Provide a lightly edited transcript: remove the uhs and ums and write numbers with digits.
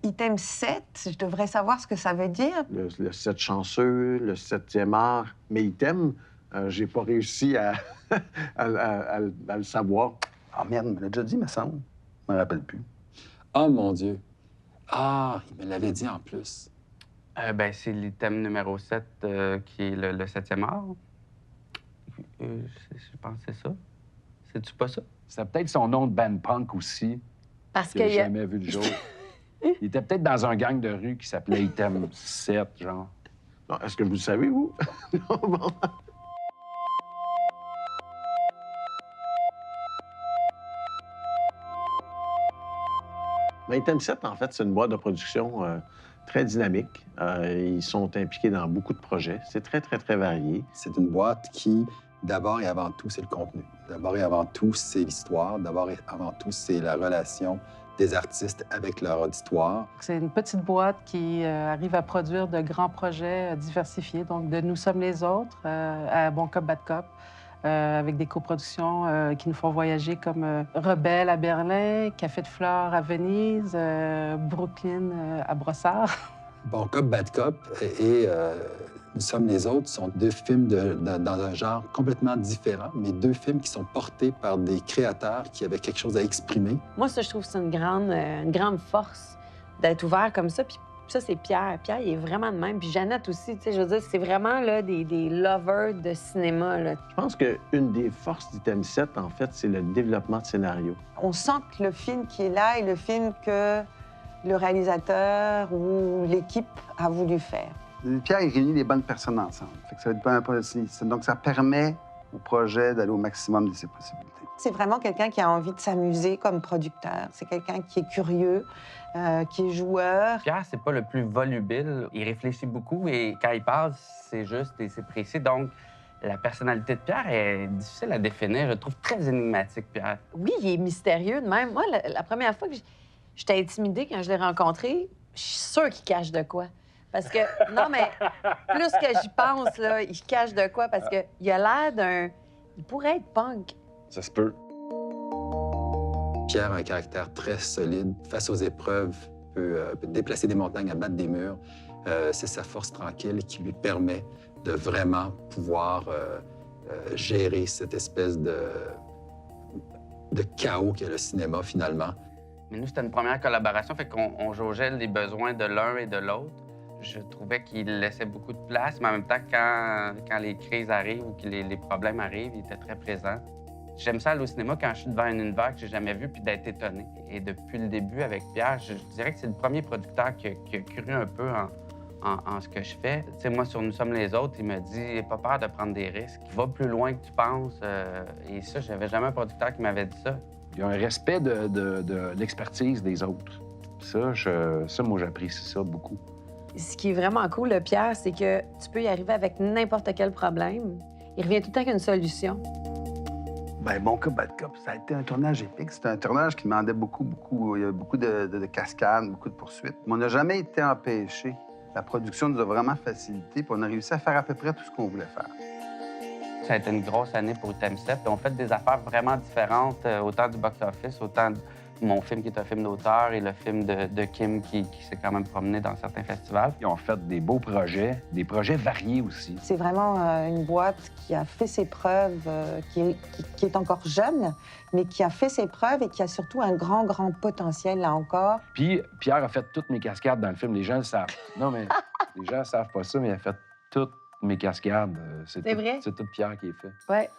item 7, je devrais savoir ce que ça veut dire. Le 7 chanceux, le 7e art. Mais item, j'ai pas réussi à, à le savoir. Ah merde, il me l'a déjà dit, me semble. Je me rappelle plus. Oh, mon Dieu. Ah, il me l'avait dit en plus. Ben, c'est l'item numéro 7 qui est le 7e art. Je pense que c'est ça. C'est-tu pas ça? C'est peut-être son nom de band punk aussi, Parce qu'il n'a qu'il y a... jamais vu le jour. Il était peut-être dans un gang de rue qui s'appelait Item 7, genre. Non, est-ce que vous le savez, vous? Non, bon. Mais Item 7, en fait, c'est une boîte de production très dynamique. Ils sont impliqués dans beaucoup de projets. C'est très, très, très varié. C'est une boîte qui, d'abord et avant tout, c'est le contenu. D'abord et avant tout, c'est l'histoire. D'abord et avant tout, c'est la relation des artistes avec leur auditoire. C'est une petite boîte qui arrive à produire de grands projets diversifiés, donc de Nous sommes les autres à Bon Cop, Bad Cop, avec des coproductions qui nous font voyager comme Rebelle à Berlin, Café de Flore à Venise, Brooklyn à Brossard. Bon Cop, Bad Cop et Nous sommes les autres sont deux films dans un genre complètement différent, mais deux films qui sont portés par des créateurs qui avaient quelque chose à exprimer. Moi, ça, je trouve que c'est une grande force d'être ouvert comme ça. Puis ça, c'est Pierre. Pierre, il est vraiment de même. Puis Jeannette aussi, tu sais, je veux dire, c'est vraiment là, des lovers de cinéma, là. Je pense qu'une des forces d'Item 7, en fait, c'est le développement de scénario. On sent que le film qui est là est le film que le réalisateur ou l'équipe a voulu faire. Pierre, il réunit les bonnes personnes ensemble. Fait que ça va être pas impossible. Donc, ça permet au projet d'aller au maximum de ses possibilités. C'est vraiment quelqu'un qui a envie de s'amuser comme producteur. C'est quelqu'un qui est curieux, qui est joueur. Pierre, c'est pas le plus volubile. Il réfléchit beaucoup et quand il parle, c'est juste et c'est précis. Donc, la personnalité de Pierre est difficile à définir. Je le trouve très énigmatique, Pierre. Oui, il est mystérieux de même. Moi, la première fois que j'étais intimidée quand je l'ai rencontré, je suis sûre qu'il cache de quoi. Parce que, non, mais plus que j'y pense, là, il cache de quoi? Parce qu'il a l'air d'un... Il pourrait être punk. Ça se peut. Pierre a un caractère très solide. Face aux épreuves, peut déplacer des montagnes, à battre des murs. C'est sa force tranquille qui lui permet de vraiment pouvoir gérer cette espèce de chaos qu'est le cinéma, finalement. Mais nous, c'était une première collaboration, fait qu'on jaugeait les besoins de l'un et de l'autre. Je trouvais qu'il laissait beaucoup de place, mais en même temps, quand les crises arrivent ou que les problèmes arrivent, il était très présent. J'aime ça aller au cinéma quand je suis devant un univers que j'ai jamais vu, puis d'être étonné. Et depuis le début, avec Pierre, je dirais que c'est le premier producteur qui a cru un peu en ce que je fais. Tu sais, moi, sur Nous sommes les autres, il me dit « N'aie pas peur de prendre des risques. Va plus loin que tu penses. Et ça, j'avais jamais un producteur qui m'avait dit ça. Il y a un respect de l'expertise des autres. Ça, moi, j'apprécie ça beaucoup. Ce qui est vraiment cool, le Pierre, c'est que tu peux y arriver avec n'importe quel problème. Il revient tout le temps avec une solution. Bien, Bon Cop, Bad Cop, ça a été un tournage épique. C'était un tournage qui demandait beaucoup. Il y avait beaucoup de cascades, beaucoup de poursuites. Mais on n'a jamais été empêchés. La production nous a vraiment facilité, puis on a réussi à faire à peu près tout ce qu'on voulait faire. Ça a été une grosse année pour Item 7. On fait des affaires vraiment différentes, autant du box-office, autant de mon film qui est un film d'auteur et le film de Kim qui s'est quand même promené dans certains festivals. Ils ont fait des beaux projets, des projets variés aussi. C'est vraiment une boîte qui a fait ses preuves, qui est encore jeune, mais qui a fait ses preuves et qui a surtout un grand potentiel, là encore. Puis Pierre a fait toutes mes cascades dans le film. Les gens le savent. Non, mais les gens ne savent pas ça, mais il a fait toutes mes cascades. C'est vrai? C'est tout Pierre qui est fait. Ouais.